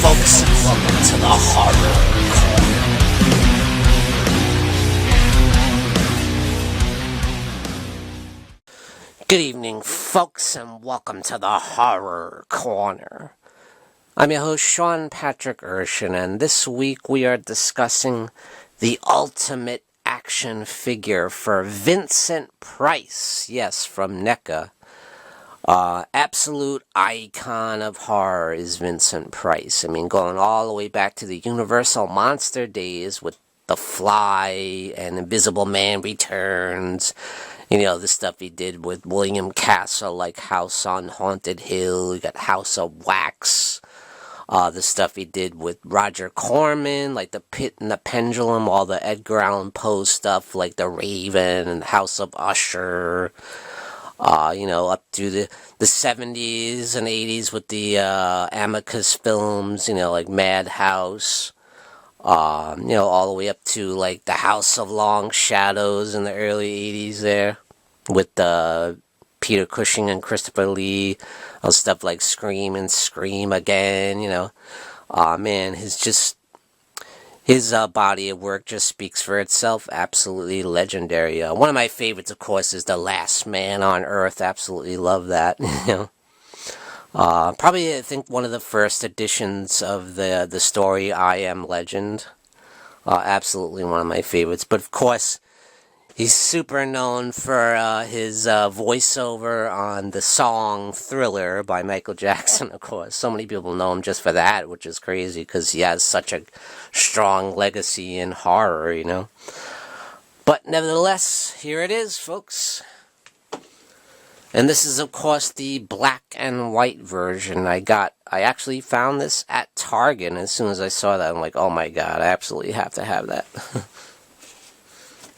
folks, and welcome to the Horror Corner. Good evening, folks, and welcome to the Horror Corner. I'm your host, Sean Patrick Urshan, and this week we are discussing the ultimate action figure for Vincent Price. Yes, from NECA. Absolute icon of horror is Vincent Price. I mean, going all the way back to the Universal Monster days with The Fly and Invisible Man Returns. You know, the stuff he did with William Castle, like House on Haunted Hill. You got House of Wax. The stuff he did with Roger Corman, like The Pit and the Pendulum. All the Edgar Allan Poe stuff, like The Raven and House of Usher. Up through the 70s and 80s with the Amicus films, like Madhouse. All the way up to, like, The House of Long Shadows in the early 80s there. With Peter Cushing and Christopher Lee. Stuff like Scream and Scream Again, His body of work just speaks for itself. Absolutely legendary. One of my favorites, of course, is The Last Man on Earth. Absolutely love that. Probably, I think, one of the first editions of the story, I Am Legend. Absolutely one of my favorites. But, of course, he's super known for his voiceover on the song Thriller by Michael Jackson, of course. So many people know him just for that, which is crazy because he has such a strong legacy in horror, But nevertheless, here it is, folks. And this is, of course, the black and white version I actually found this at Target, and as soon as I saw that, I'm like, oh my god, I absolutely have to have that.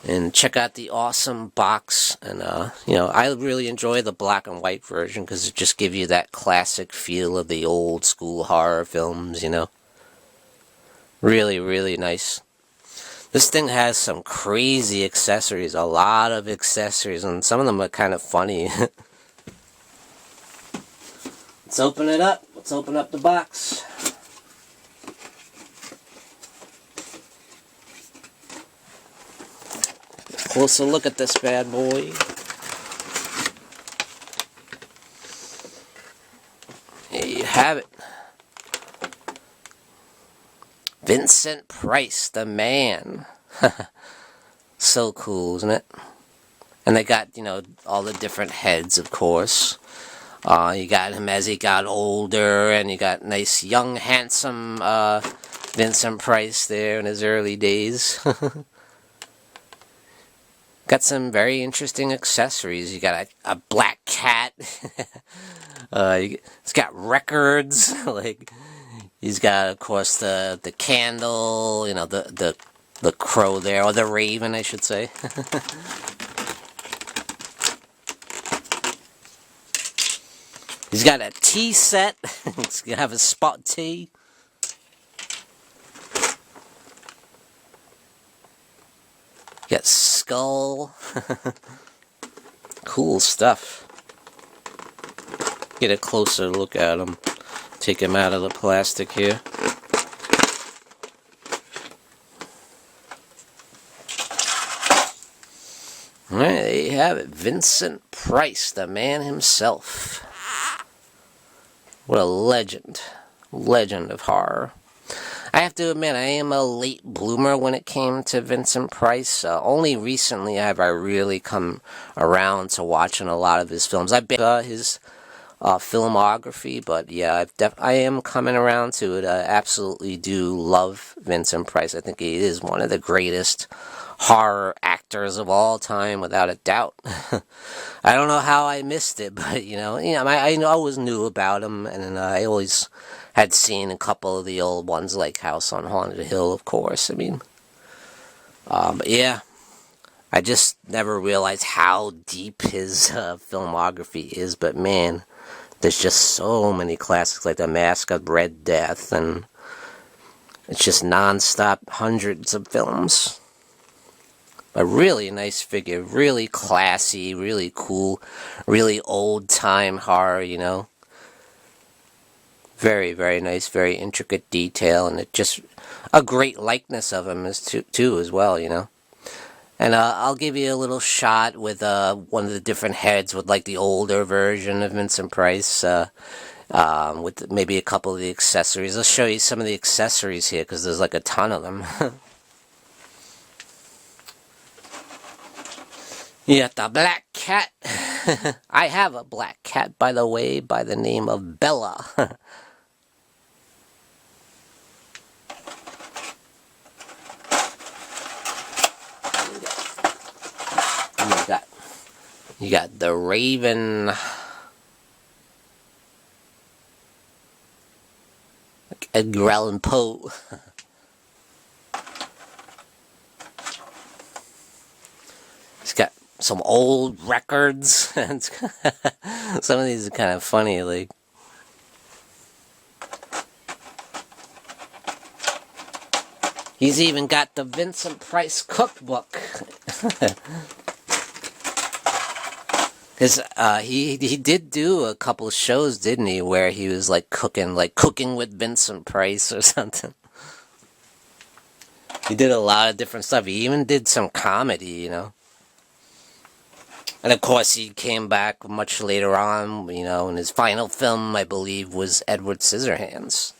And check out the awesome box. And, I really enjoy the black and white version because it just gives you that classic feel of the old school horror films, Really, really nice. This thing has some crazy accessories, a lot of accessories, and some of them are kind of funny. Let's open it up. Let's open up the box. Closer look at this bad boy. There you have it. Vincent Price, the man. So cool, isn't it? And they got, all the different heads, of course. You got him as he got older, and you got nice, young, handsome Vincent Price there in his early days. Got some very interesting accessories. You got a black cat. It's got records. Like, he's got, of course, the candle. The crow there, or the raven, I should say. He's got a tea set. He's gonna have a spot tea. Got skull. Cool stuff. Get a closer look at him. Take him out of the plastic here. Alright, there you have it. Vincent Price, the man himself. What a legend. Legend of horror. I have to admit, I am a late bloomer when it came to Vincent Price. Only recently have I really come around to watching a lot of his films. I've been his filmography, but yeah, I am coming around to it. I absolutely do love Vincent Price. I think he is one of the greatest horror actors of all time, without a doubt. I don't know how I missed it, but I always knew about him, and I always had seen a couple of the old ones, like House on Haunted Hill, of course. But yeah, I just never realized how deep his filmography is. But man, there's just so many classics, like The Mask of Red Death, and it's just non-stop hundreds of films. A really nice figure, really classy, really cool, really old-time horror, Very, very nice, very intricate detail, and it just a great likeness of him is too as well, you know. And I'll give you a little shot with one of the different heads with like the older version of Vincent Price, with maybe a couple of the accessories. I'll show you some of the accessories here because there's like a ton of them. You got the black cat. I have a black cat, by the way, by the name of Bella. You got the Raven. Like Edgar Allan Poe. He's got some old records. Some of these are kind of funny, like. He's even got the Vincent Price cookbook. Because he did do a couple shows, didn't he, where he was like cooking with Vincent Price or something. He did a lot of different stuff. He even did some comedy, you know. And of course, he came back much later on, you know, and his final film, I believe, was Edward Scissorhands.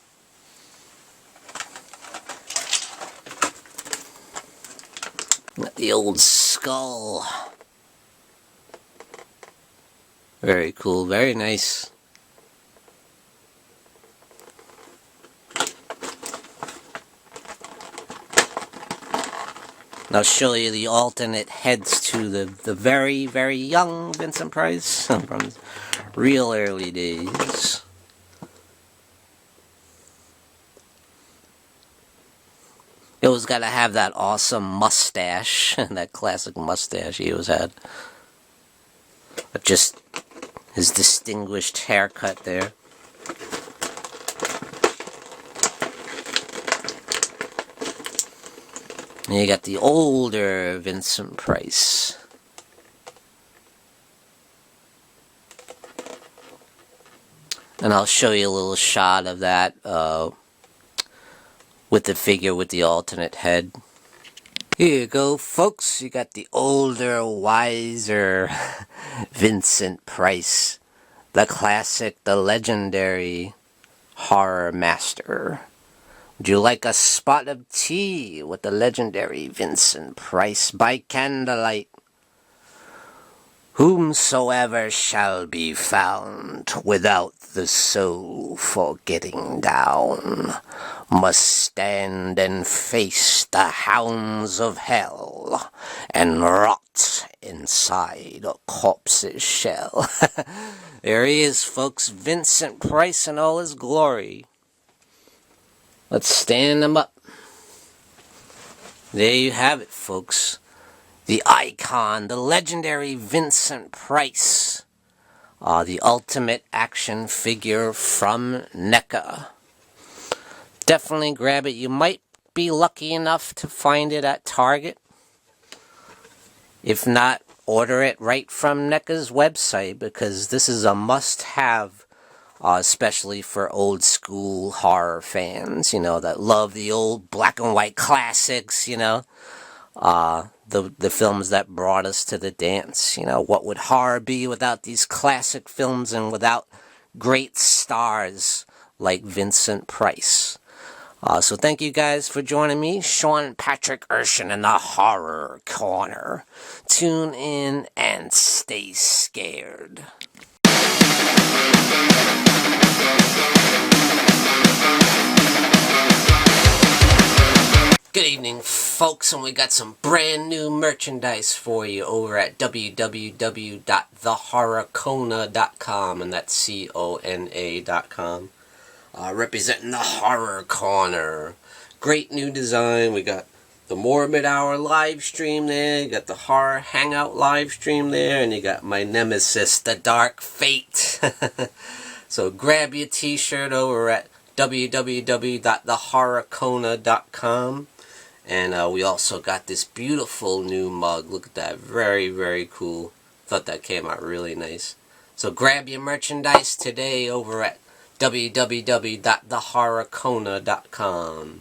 The old skull. Very cool, very nice. And I'll show you the alternate heads to the very, very young Vincent Price from real early days. He always got to have that awesome mustache, that classic mustache he always had. But just his distinguished haircut there. And you got the older Vincent Price. And I'll show you a little shot of that with the figure with the alternate head. Here you go, folks. You got the older, wiser Vincent Price. The classic, the legendary horror master. Would you like a spot of tea with the legendary Vincent Price by candlelight? Whomsoever shall be found without the soul for getting down must stand and face the hounds of hell and rot inside a corpse's shell. There he is, folks, Vincent Price in all his glory. Let's stand him up. There you have it, folks. The icon, the legendary Vincent Price. The ultimate action figure from NECA. Definitely grab it. You might be lucky enough to find it at Target. If not, order it right from NECA's website, because this is a must-have, especially for old school horror fans, you know, that love the old black and white classics, you know. The films that brought us to the dance. You know, what would horror be without these classic films and without great stars like Vincent Price? So thank you guys for joining me, Sean Patrick Urshan in the Horror Corner. Tune in and stay scared. Good evening, folks, and we got some brand new merchandise for you over at www.thehorrorcona.com, and that's CONA.com. Representing the Horror Corner. Great new design. We got the Morbid Hour live stream there. You got the Horror Hangout live stream there. And you got my nemesis, the Dark Fate. So grab your t-shirt over at www.thehorrorcona.com. And we also got this beautiful new mug. Look at that. Very, very cool. Thought that came out really nice. So grab your merchandise today over at www.thehorrorkona.com.